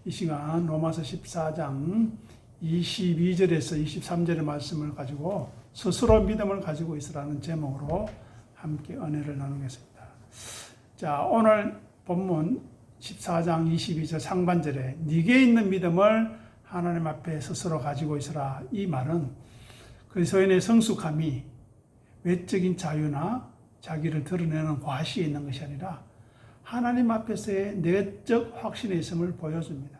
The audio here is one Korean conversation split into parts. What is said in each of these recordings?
이 시간 로마서 14장 22절에서 23절의 말씀을 가지고 스스로 믿음을 가지고 있으라는 제목으로 함께 은혜를 나누겠습니다. 자, 오늘 본문 14장 22절 상반절에 네게 있는 믿음을 하나님 앞에 스스로 가지고 있으라, 이 말은 그리스도인의 성숙함이 외적인 자유나 자기를 드러내는 과시에 있는 것이 아니라 하나님 앞에서의 내적 확신에 있음을 보여줍니다.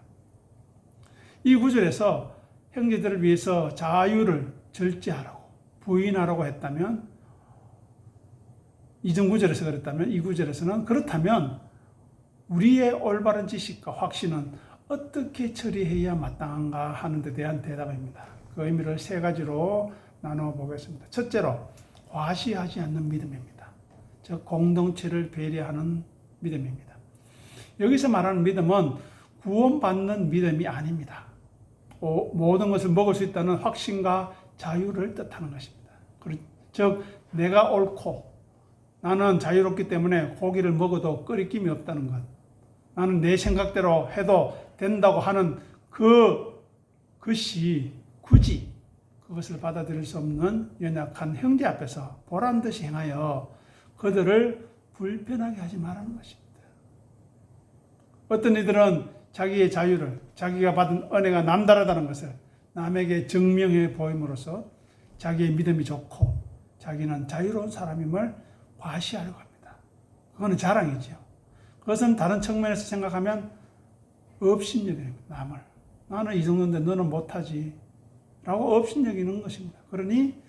이 구절에서 형제들을 위해서 자유를 절제하라고, 부인하라고 했다면, 이전 구절에서 그랬다면, 이 구절에서는 그렇다면 우리의 올바른 지식과 확신은 어떻게 처리해야 마땅한가 하는 데 대한 대답입니다. 그 의미를 세 가지로 나누어 보겠습니다. 첫째로, 과시하지 않는 믿음입니다. 즉 공동체를 배려하는 믿음입니다. 여기서 말하는 믿음은 구원받는 믿음이 아닙니다. 모든 것을 먹을 수 있다는 확신과 자유를 뜻하는 것입니다. 즉 내가 옳고 나는 자유롭기 때문에 고기를 먹어도 끓임이 없다는 것, 나는 내 생각대로 해도 된다고 하는 그것이 굳이 그것을 받아들일 수 없는 연약한 형제 앞에서 보란듯이 행하여 그들을 불편하게 하지 말라는 것입니다. 어떤 이들은 자기의 자유를, 자기가 받은 은혜가 남다르다는 것을 남에게 증명해 보임으로써 자기의 믿음이 좋고 자기는 자유로운 사람임을 과시하려고 합니다. 그거는 자랑이죠. 그것은 다른 측면에서 생각하면 업신여기는 남을, 나는 이 정도인데 너는 못하지 라고 업신여기는 것입니다. 그러니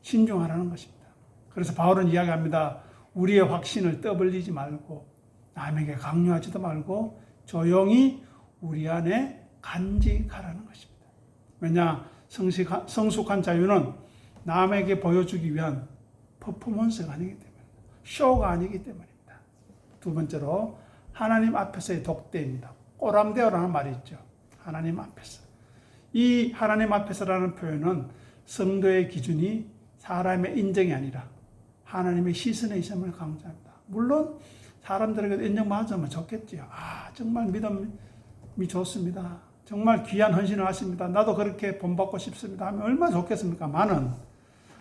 신중하라는 것입니다. 그래서 바울은 이야기합니다. 우리의 확신을 떠벌리지 말고 남에게 강요하지도 말고 조용히 우리 안에 간직하라는 것입니다. 왜냐, 성숙한 자유는 남에게 보여주기 위한 퍼포먼스가 아니기 때문입니다. 쇼가 아니기 때문입니다. 두 번째로, 하나님 앞에서의 독대입니다. 꼬람되어라는 말이 있죠. 하나님 앞에서. 이 하나님 앞에서라는 표현은 성도의 기준이 사람의 인정이 아니라 하나님의 시선에 있음을 강조합니다. 물론 사람들에게 인정받으면 좋겠지요. 정말 믿음이 좋습니다. 정말 귀한 헌신을 하십니다. 나도 그렇게 본받고 싶습니다 하면 얼마나 좋겠습니까? 많은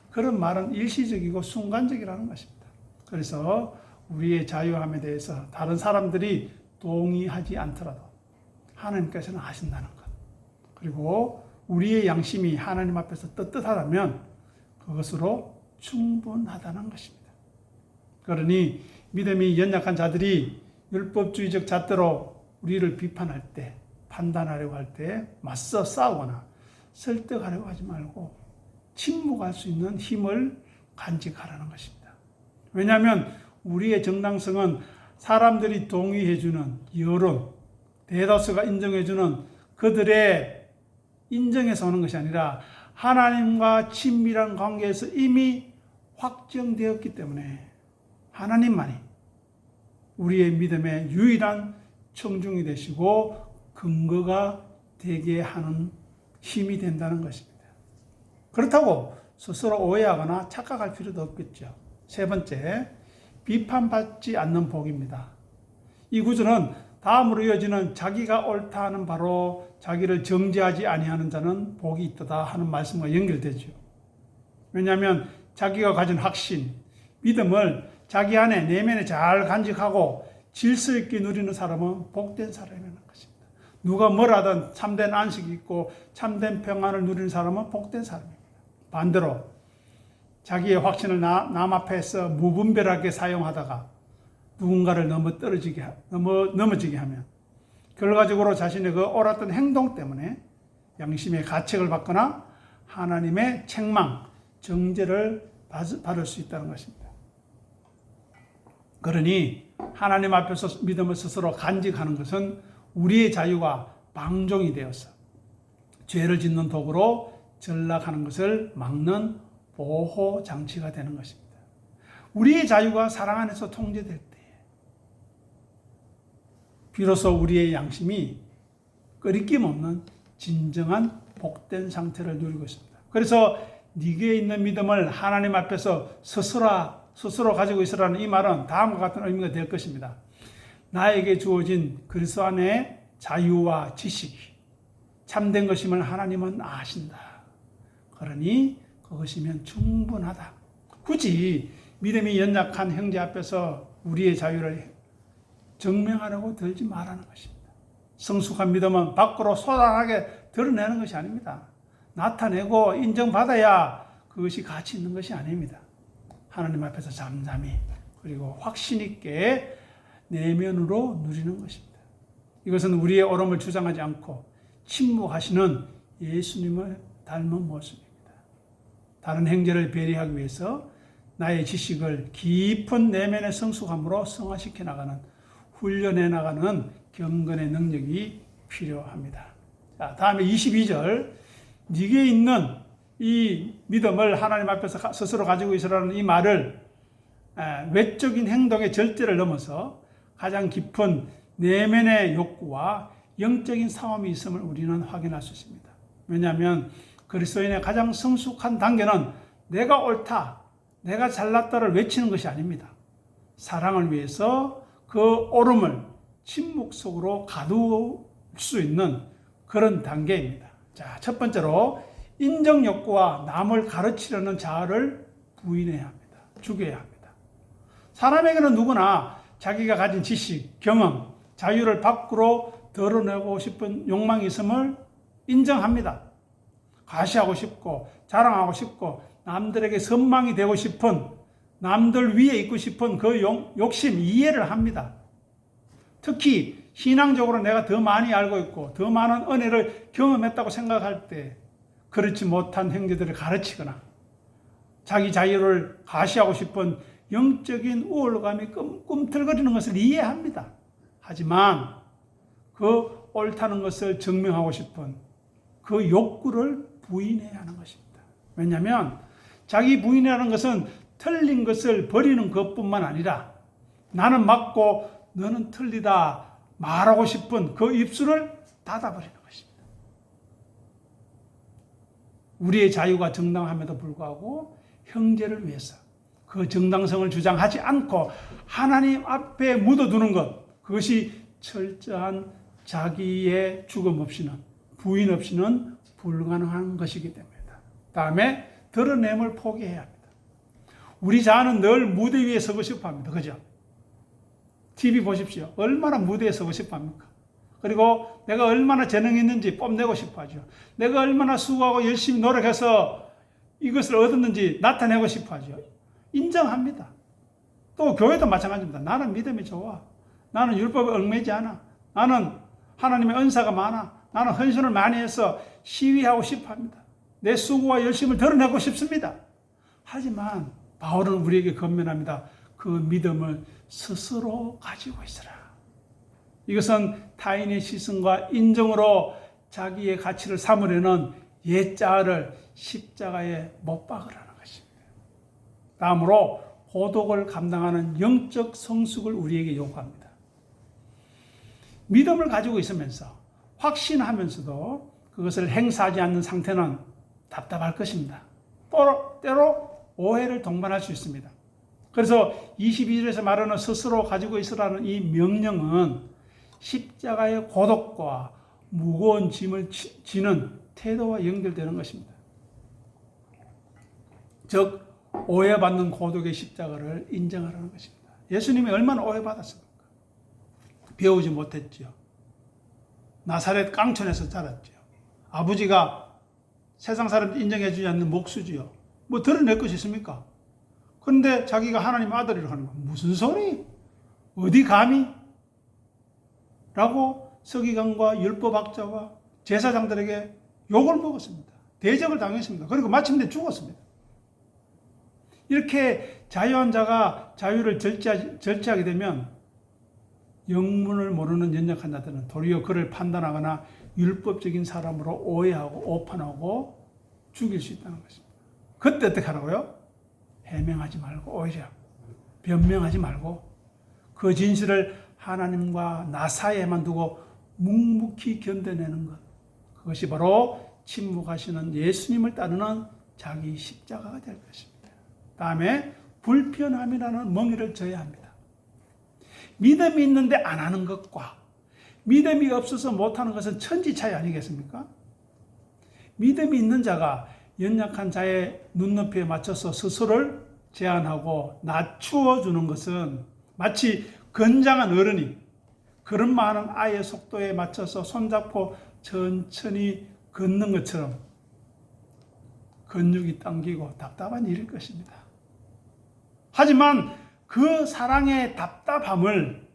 그런 말은 일시적이고 순간적이라는 것입니다. 그래서 우리의 자유함에 대해서 다른 사람들이 동의하지 않더라도 하나님께서는 하신다는 것, 그리고 우리의 양심이 하나님 앞에서 떳떳하다면 그것으로 충분하다는 것입니다. 그러니 믿음이 연약한 자들이 율법주의적 잣대로 우리를 비판할 때, 판단하려고 할 때 맞서 싸우거나 설득하려고 하지 말고 침묵할 수 있는 힘을 간직하라는 것입니다. 왜냐하면 우리의 정당성은 사람들이 동의해주는 여론, 대다수가 인정해주는 그들의 인정에서 오는 것이 아니라 하나님과 친밀한 관계에서 이미 확정되었기 때문에 하나님만이 우리의 믿음의 유일한 청중이 되시고 근거가 되게 하는 힘이 된다는 것입니다. 그렇다고 스스로 오해하거나 착각할 필요도 없겠죠. 세 번째, 비판받지 않는 복입니다. 이 구절은 다음으로 이어지는 자기가 옳다 하는 바로 자기를 정죄하지 아니하는 자는 복이 있다 하는 말씀과 연결되죠. 왜냐하면 자기가 가진 확신, 믿음을 자기 안에 내면에 잘 간직하고 질서 있게 누리는 사람은 복된 사람이라는 것입니다. 누가 뭐라든 참된 안식이 있고 참된 평안을 누리는 사람은 복된 사람입니다. 반대로 자기의 확신을 남 앞에서 무분별하게 사용하다가 누군가를 넘어지게 하면 결과적으로 자신의 그 옳았던 행동 때문에 양심의 가책을 받거나 하나님의 책망, 정죄를 받을 수 있다는 것입니다. 그러니 하나님 앞에서 믿음을 스스로 간직하는 것은 우리의 자유가 방종이 되어서 죄를 짓는 도구로 전락하는 것을 막는 보호 장치가 되는 것입니다. 우리의 자유가 사랑 안에서 통제될 때 비로소 우리의 양심이 끄리낌 없는 진정한 복된 상태를 누리고 있습니다. 그래서 네게 있는 믿음을 하나님 앞에서 스스로 가지고 있으라는 이 말은 다음과 같은 의미가 될 것입니다. 나에게 주어진 그리스도 안에 자유와 지식이 참된 것임을 하나님은 아신다. 그러니 그것이면 충분하다. 굳이 믿음이 연약한 형제 앞에서 우리의 자유를 증명하려고 들지 말라는 것입니다. 성숙한 믿음은 밖으로 쏟아나게 드러내는 것이 아닙니다. 나타내고 인정받아야 그것이 가치 있는 것이 아닙니다. 하나님 앞에서 잠잠히 그리고 확신 있게 내면으로 누리는 것입니다. 이것은 우리의 옳음을 주장하지 않고 침묵하시는 예수님을 닮은 모습입니다. 다른 형제를 배려하기 위해서 나의 지식을 깊은 내면의 성숙함으로 성화시켜 나가는, 훈련해 나가는 경건의 능력이 필요합니다. 자, 다음에 22절, 네게 있는 이 믿음을 하나님 앞에서 스스로 가지고 있으라는 이 말을 외적인 행동의 절제를 넘어서 가장 깊은 내면의 욕구와 영적인 싸움이 있음을 우리는 확인할 수 있습니다. 왜냐하면 그리스도인의 가장 성숙한 단계는 내가 옳다, 내가 잘났다를 외치는 것이 아닙니다. 사랑을 위해서 그 옳음을 침묵 속으로 가둘 수 있는 그런 단계입니다. 자, 첫 번째로 인정 욕구와 남을 가르치려는 자아를 부인해야 합니다. 죽여야 합니다. 사람에게는 누구나 자기가 가진 지식, 경험, 자유를 밖으로 드러내고 싶은 욕망이 있음을 인정합니다. 과시하고 싶고 자랑하고 싶고 남들에게 선망이 되고 싶은, 남들 위에 있고 싶은 그 욕심 이해를 합니다. 특히 신앙적으로 내가 더 많이 알고 있고 더 많은 은혜를 경험했다고 생각할 때 그렇지 못한 형제들을 가르치거나 자기 자유를 과시하고 싶은 영적인 우월감이 꿈틀거리는 것을 이해합니다. 하지만 그 옳다는 것을 증명하고 싶은 그 욕구를 부인해야 하는 것입니다. 왜냐하면 자기 부인이라는 것은 틀린 것을 버리는 것뿐만 아니라 나는 맞고 너는 틀리다 말하고 싶은 그 입술을 닫아버리는 것입니다. 우리의 자유가 정당함에도 불구하고 형제를 위해서 그 정당성을 주장하지 않고 하나님 앞에 묻어두는 것, 그것이 철저한 자기의 죽음 없이는, 부인 없이는 불가능한 것이기 때문이다. 다음에 드러냄을 포기해야 합니다. 우리 자아는 늘 무대 위에 서고 싶어 합니다. 그죠? TV 보십시오. 얼마나 무대에 서고 싶어 합니까? 그리고 내가 얼마나 재능이 있는지 뽐내고 싶어 하죠. 내가 얼마나 수고하고 열심히 노력해서 이것을 얻었는지 나타내고 싶어 하죠. 인정합니다. 또 교회도 마찬가지입니다. 나는 믿음이 좋아. 나는 율법에 얽매이지 않아. 나는 하나님의 은사가 많아. 나는 헌신을 많이 해서 시위하고 싶어 합니다. 내 수고와 열심을 드러내고 싶습니다. 하지만 바울은 우리에게 권면합니다. 그 믿음을 스스로 가지고 있으라. 이것은 타인의 시선과 인정으로 자기의 가치를 삼으려는 옛자아를 십자가에 못 박으라는 것입니다. 다음으로 고독을 감당하는 영적 성숙을 우리에게 요구합니다. 믿음을 가지고 있으면서 확신하면서도 그것을 행사하지 않는 상태는 답답할 것입니다. 때로 오해를 동반할 수 있습니다. 그래서 22절에서 말하는 스스로 가지고 있으라는 이 명령은 십자가의 고독과 무거운 짐을 지는 태도와 연결되는 것입니다. 즉 오해받는 고독의 십자가를 인정하라는 것입니다. 예수님이 얼마나 오해받았습니까? 배우지 못했죠. 나사렛 깡촌에서 자랐죠. 아버지가 세상 사람들 인정해주지 않는 목수지요. 뭐 드러낼 것이 있습니까? 그런데 자기가 하나님 아들이라고 하는 거 무슨 소리? 어디 감히? 라고 서기관과 율법학자와 제사장들에게 욕을 먹었습니다. 대적을 당했습니다. 그리고 마침내 죽었습니다. 이렇게 자유한 자가 자유를 절제하게 되면 영문을 모르는 연약한 자들은 도리어 그를 판단하거나 율법적인 사람으로 오해하고 오판하고 죽일 수 있다는 것입니다. 그때 어떻게 하라고요? 해명하지 말고 오히려 변명하지 말고 그 진실을 하나님과 나 사이에만 두고 묵묵히 견뎌내는 것, 그것이 바로 침묵하시는 예수님을 따르는 자기 십자가가 될 것입니다. 다음에 불편함이라는 멍에를 져야 합니다. 믿음이 있는데 안 하는 것과 믿음이 없어서 못하는 것은 천지차이 아니겠습니까? 믿음이 있는 자가 연약한 자의 눈높이에 맞춰서 스스로를 제한하고 낮추어 주는 것은 마치 건장한 어른이 걸음 많은 아이의 속도에 맞춰서 손잡고 천천히 걷는 것처럼 근육이 당기고 답답한 일일 것입니다. 하지만 그 사랑의 답답함을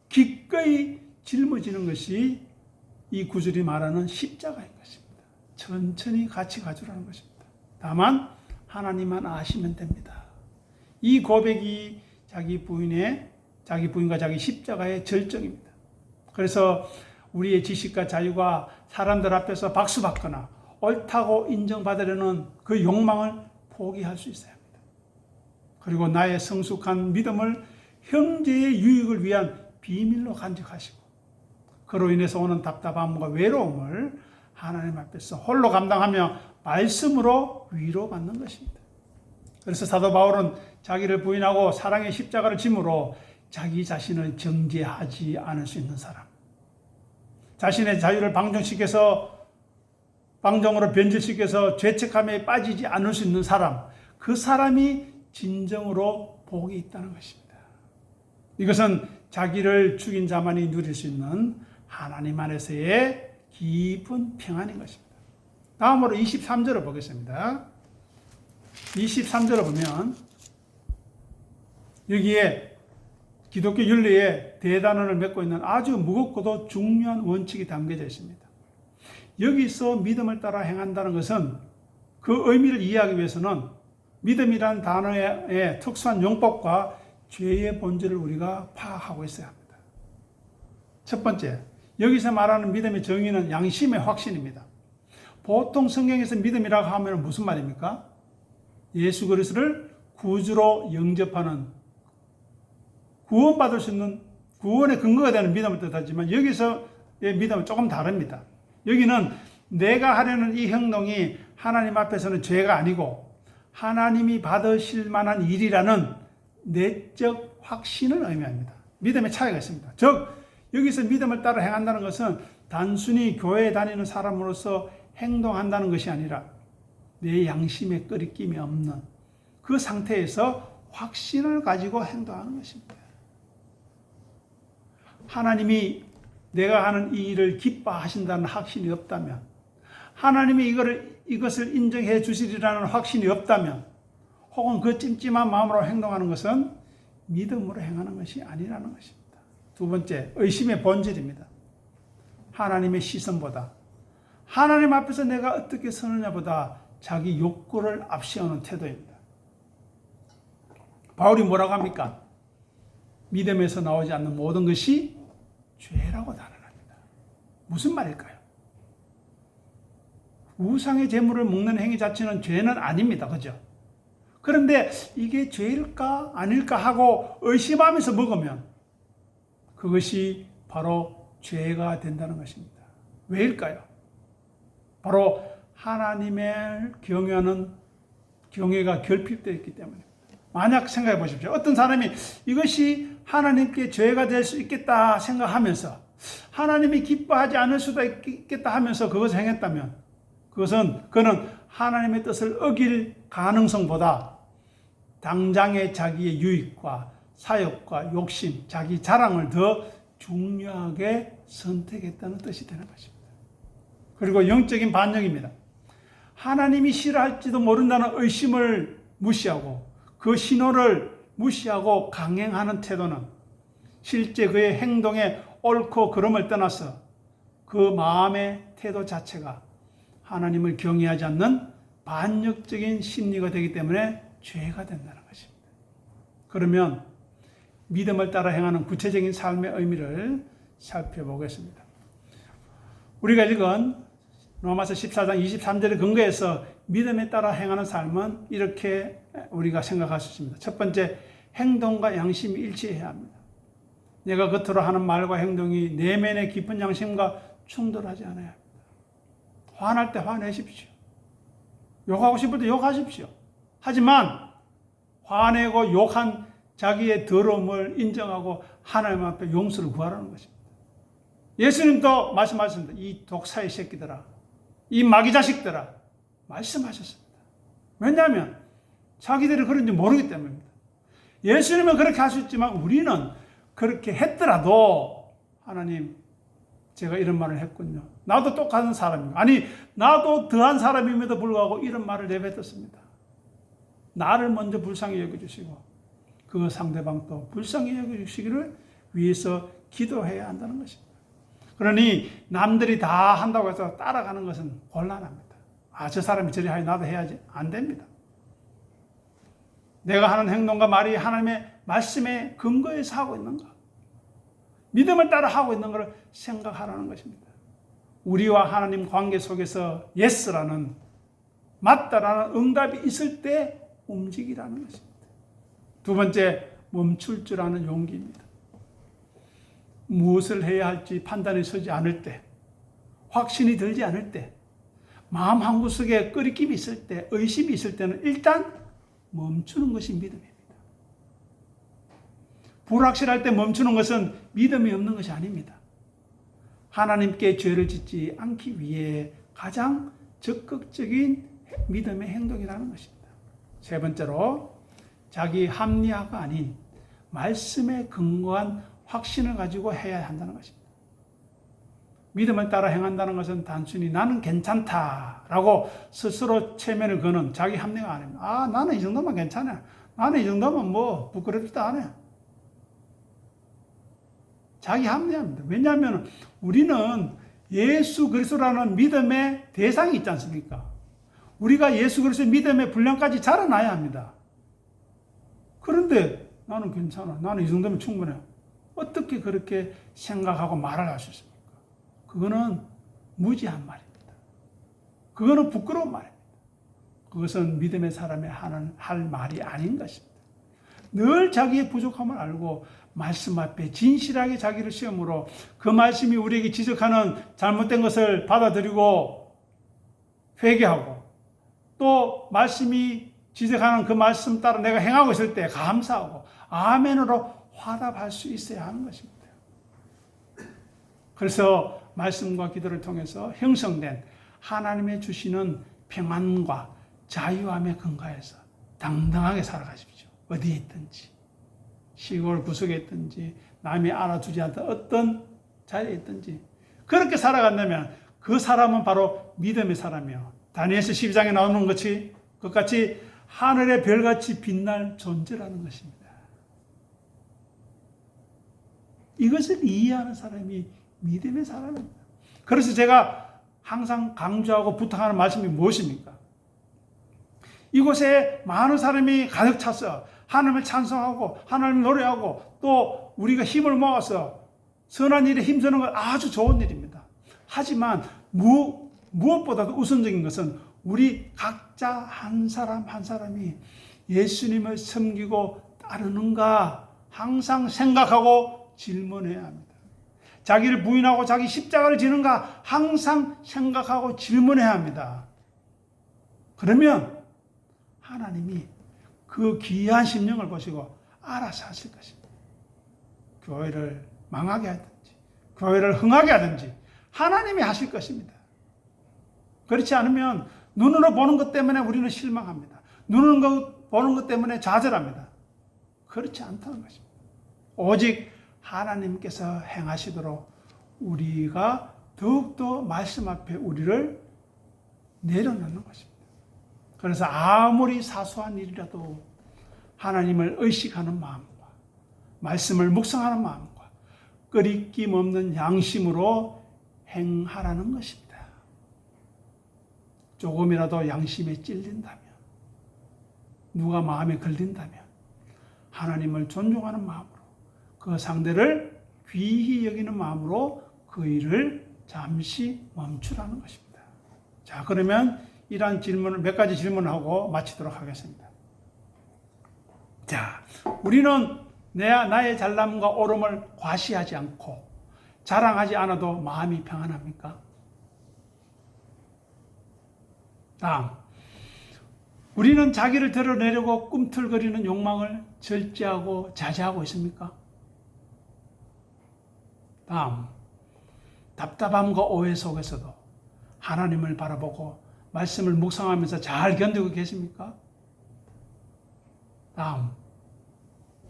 기꺼이 짊어지는 것이 이 구절이 말하는 십자가인 것입니다. 천천히 같이 가주라는 것입니다. 다만 하나님만 아시면 됩니다. 이 고백이 자기 부인과 자기 십자가의 절정입니다. 그래서 우리의 지식과 자유가 사람들 앞에서 박수받거나 옳다고 인정받으려는 그 욕망을 포기할 수 있어야 합니다. 그리고 나의 성숙한 믿음을 형제의 유익을 위한 비밀로 간직하시고 그로 인해서 오는 답답함과 외로움을 하나님 앞에서 홀로 감당하며 말씀으로 위로받는 것입니다. 그래서 사도 바울은 자기를 부인하고 사랑의 십자가를 짐으로 자기 자신을 정죄하지 않을 수 있는 사람, 자신의 자유를 방종으로 변질시켜서 죄책감에 빠지지 않을 수 있는 사람, 그 사람이 진정으로 복이 있다는 것입니다. 이것은 자기를 죽인 자만이 누릴 수 있는 하나님 안에서의 깊은 평안인 것입니다. 다음으로 23절을 보겠습니다. 23절을 보면 여기에 기독교 윤리의 대단원을 맺고 있는 아주 무겁고도 중요한 원칙이 담겨져 있습니다. 여기서 믿음을 따라 행한다는 것은 그 의미를 이해하기 위해서는 믿음이라는 단어의 특수한 용법과 죄의 본질을 우리가 파악하고 있어야 합니다. 첫 번째, 여기서 말하는 믿음의 정의는 양심의 확신입니다. 보통 성경에서 믿음이라고 하면 무슨 말입니까? 예수 그리스도를 구주로 영접하는, 구원받을 수 있는 구원의 근거가 되는 믿음을 뜻하지만 여기서의 믿음은 조금 다릅니다. 여기는 내가 하려는 이 행동이 하나님 앞에서는 죄가 아니고 하나님이 받으실 만한 일이라는 내적 확신을 의미합니다. 믿음의 차이가 있습니다. 즉 여기서 믿음을 따라 행한다는 것은 단순히 교회에 다니는 사람으로서 행동한다는 것이 아니라 내 양심에 끄리낌이 없는 그 상태에서 확신을 가지고 행동하는 것입니다. 하나님이 내가 하는 이 일을 기뻐하신다는 확신이 없다면, 하나님이 이것을 인정해 주시리라는 확신이 없다면, 혹은 그 찜찜한 마음으로 행동하는 것은 믿음으로 행하는 것이 아니라는 것입니다. 두 번째, 의심의 본질입니다. 하나님의 시선보다, 하나님 앞에서 내가 어떻게 서느냐보다 자기 욕구를 앞세우는 태도입니다. 바울이 뭐라고 합니까? 믿음에서 나오지 않는 모든 것이 죄라고 단언합니다. 무슨 말일까요? 우상의 제물을 먹는 행위 자체는 죄는 아닙니다. 그죠? 그런데 이게 죄일까 아닐까 하고 의심하면서 먹으면 그것이 바로 죄가 된다는 것입니다. 왜일까요? 바로 하나님을 경외하는 경외가 결핍되어 있기 때문입니다. 만약 생각해 보십시오. 어떤 사람이 이것이 하나님께 죄가 될 수 있겠다 생각하면서 하나님이 기뻐하지 않을 수도 있겠다 하면서 그것을 행했다면 그는 하나님의 뜻을 어길 가능성보다 당장의 자기의 유익과 사욕과 욕심, 자기 자랑을 더 중요하게 선택했다는 뜻이 되는 것입니다. 그리고 영적인 반역입니다. 하나님이 싫어할지도 모른다는 의심을 무시하고 그 신호를 무시하고 강행하는 태도는 실제 그의 행동의 옳고 그름을 떠나서 그 마음의 태도 자체가 하나님을 경외하지 않는 반역적인 심리가 되기 때문에 죄가 된다는 것입니다. 그러면 믿음을 따라 행하는 구체적인 삶의 의미를 살펴보겠습니다. 우리가 읽은 로마서 14장 23절의 근거에서 믿음에 따라 행하는 삶은 이렇게 우리가 생각할 수 있습니다. 첫 번째, 행동과 양심이 일치해야 합니다. 내가 겉으로 하는 말과 행동이 내면의 깊은 양심과 충돌하지 않아야 합니다. 화날 때 화내십시오. 욕하고 싶을 때 욕하십시오. 하지만 화내고 욕한 자기의 더러움을 인정하고 하나님 앞에 용서를 구하라는 것입니다. 예수님도 말씀하셨습니다. 이 독사의 새끼들아, 이 마귀 자식들아, 말씀하셨습니다. 왜냐하면 자기들이 그런지 모르기 때문입니다. 예수님은 그렇게 하셨지만 우리는 그렇게 했더라도 하나님, 제가 이런 말을 했군요. 나도 똑같은 사람입니다. 아니, 나도 더한 사람임에도 불구하고 이런 말을 내뱉었습니다. 나를 먼저 불쌍히 여겨주시고 그 상대방도 불쌍히 여겨주시기를 위해서 기도해야 한다는 것입니다. 그러니 남들이 다 한다고 해서 따라가는 것은 곤란합니다. 저 사람이 저리 하니 나도 해야지. 안 됩니다. 내가 하는 행동과 말이 하나님의 말씀에 근거해서 하고 있는가? 믿음을 따라 하고 있는 것을 생각하라는 것입니다. 우리와 하나님 관계 속에서 예스라는, 맞다라는 응답이 있을 때 움직이라는 것입니다. 두 번째, 멈출 줄 아는 용기입니다. 무엇을 해야 할지 판단이 서지 않을 때, 확신이 들지 않을 때, 마음 한구석에 끄리낌이 있을 때, 의심이 있을 때는 일단 멈추는 것이 믿음입니다. 불확실할 때 멈추는 것은 믿음이 없는 것이 아닙니다. 하나님께 죄를 짓지 않기 위해 가장 적극적인 믿음의 행동이라는 것입니다. 세 번째로, 자기 합리화가 아닌 말씀에 근거한 확신을 가지고 해야 한다는 것입니다. 믿음을 따라 행한다는 것은 단순히 나는 괜찮다라고 스스로 체면을 거는 자기 합리화 아닙니다. 나는 이 정도면 괜찮아. 나는 이 정도면 뭐 부끄럽지도 않아. 자기 합리화입니다. 왜냐하면 우리는 예수 그리스도라는 믿음의 대상이 있지 않습니까? 우리가 예수 그리스도의 믿음의 분량까지 자라나야 합니다. 그런데 나는 괜찮아. 나는 이 정도면 충분해. 어떻게 그렇게 생각하고 말을 할 수 있습니까? 그거는 무지한 말입니다. 그거는 부끄러운 말입니다. 그것은 믿음의 사람이 할 말이 아닌 것입니다. 늘 자기의 부족함을 알고 말씀 앞에 진실하게 자기를 시험으로 그 말씀이 우리에게 지적하는 잘못된 것을 받아들이고 회개하고 또 말씀이 지적하는 그 말씀 따라 내가 행하고 있을 때 감사하고 아멘으로 화답할 수 있어야 하는 것입니다. 그래서 말씀과 기도를 통해서 형성된 하나님의 주시는 평안과 자유함에 근거해서 당당하게 살아가십시오. 어디에 있든지, 시골 구석에 있든지, 남이 알아주지 않던 어떤 자리에 있든지 그렇게 살아간다면 그 사람은 바로 믿음의 사람이요. 다니엘서 12장에 나오는 것 같이 하늘의 별같이 빛날 존재라는 것입니다. 이것을 이해하는 사람이 믿음의 사람입니다. 그래서 제가 항상 강조하고 부탁하는 말씀이 무엇입니까? 이곳에 많은 사람이 가득 차서 하나님을 찬송하고 하나님을 노래하고 또 우리가 힘을 모아서 선한 일에 힘쓰는 건 아주 좋은 일입니다. 하지만 무엇보다도 우선적인 것은 우리 각자 한 사람 한 사람이 예수님을 섬기고 따르는가 항상 생각하고 질문해야 합니다. 자기를 부인하고 자기 십자가를 지는가 항상 생각하고 질문해야 합니다. 그러면 하나님이 그 귀한 심령을 보시고 알아서 하실 것입니다. 교회를 망하게 하든지 교회를 흥하게 하든지 하나님이 하실 것입니다. 그렇지 않으면 눈으로 보는 것 때문에 우리는 실망합니다. 눈으로 보는 것 때문에 좌절합니다. 그렇지 않다는 것입니다. 오직 하나님께서 행하시도록 우리가 더욱더 말씀 앞에 우리를 내려놓는 것입니다. 그래서 아무리 사소한 일이라도 하나님을 의식하는 마음과 말씀을 묵상하는 마음과 끄리낌 없는 양심으로 행하라는 것입니다. 조금이라도 양심에 찔린다면, 누가 마음에 걸린다면 하나님을 존중하는 마음으로 그 상대를 귀히 여기는 마음으로 그 일을 잠시 멈추라는 것입니다. 자, 그러면 이러한 질문을 몇 가지 질문하고 마치도록 하겠습니다. 자, 우리는 나의 잘남과 옳음을 과시하지 않고 자랑하지 않아도 마음이 평안합니까? 다음, 우리는 자기를 드러내려고 꿈틀거리는 욕망을 절제하고 자제하고 있습니까? 다음, 답답함과 오해 속에서도 하나님을 바라보고 말씀을 묵상하면서 잘 견디고 계십니까? 다음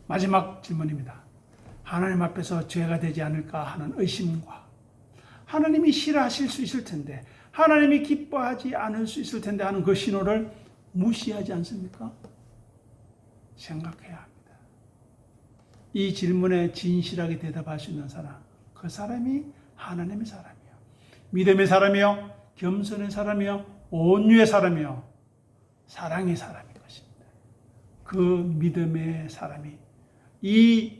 마지막 질문입니다. 하나님 앞에서 죄가 되지 않을까 하는 의심과 하나님이 싫어하실 수 있을 텐데 하나님이 기뻐하지 않을 수 있을 텐데 하는 그 신호를 무시하지 않습니까? 생각해야 합니다. 이 질문에 진실하게 대답할 수 있는 사람, 그 사람이 하나님의 사람이요, 믿음의 사람이요, 겸손의 사람이요, 온유의 사람이요, 사랑의 사람인 것입니다. 그 믿음의 사람이 이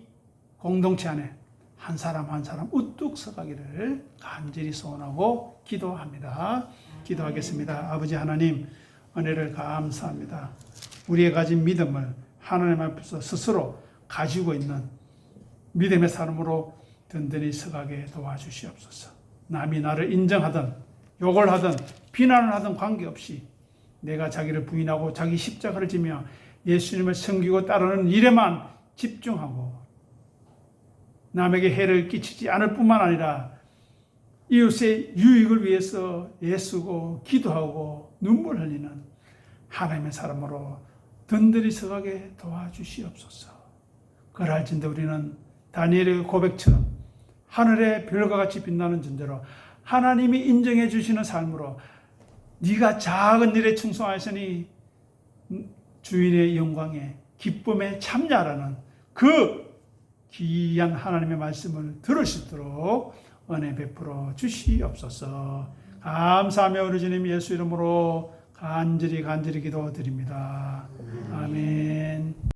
공동체 안에 한 사람 한 사람 우뚝 서가기를 간절히 소원하고 기도합니다. 기도하겠습니다. 아버지 하나님, 은혜를 감사합니다. 우리의 가진 믿음을 하나님 앞에서 스스로 가지고 있는 믿음의 사람으로 든든히 서가게 도와주시옵소서. 남이 나를 인정하든 욕을 하든 비난을 하든 관계없이 내가 자기를 부인하고 자기 십자가를 지며 예수님을 섬기고 따르는 일에만 집중하고 남에게 해를 끼치지 않을 뿐만 아니라 이웃의 유익을 위해서 애쓰고 기도하고 눈물 흘리는 하나님의 사람으로 든든히 서가게 도와주시옵소서. 그럴진데 우리는 다니엘의 고백처럼 하늘의 별과 같이 빛나는 존재로 하나님이 인정해 주시는 삶으로 네가 작은 일에 충성하시니 주인의 영광에 기쁨에 참여하라는 그 귀한 하나님의 말씀을 들을 수 있도록 은혜 베풀어 주시옵소서. 감사하며 우리 주님 예수 이름으로 간절히 기도드립니다. 아멘.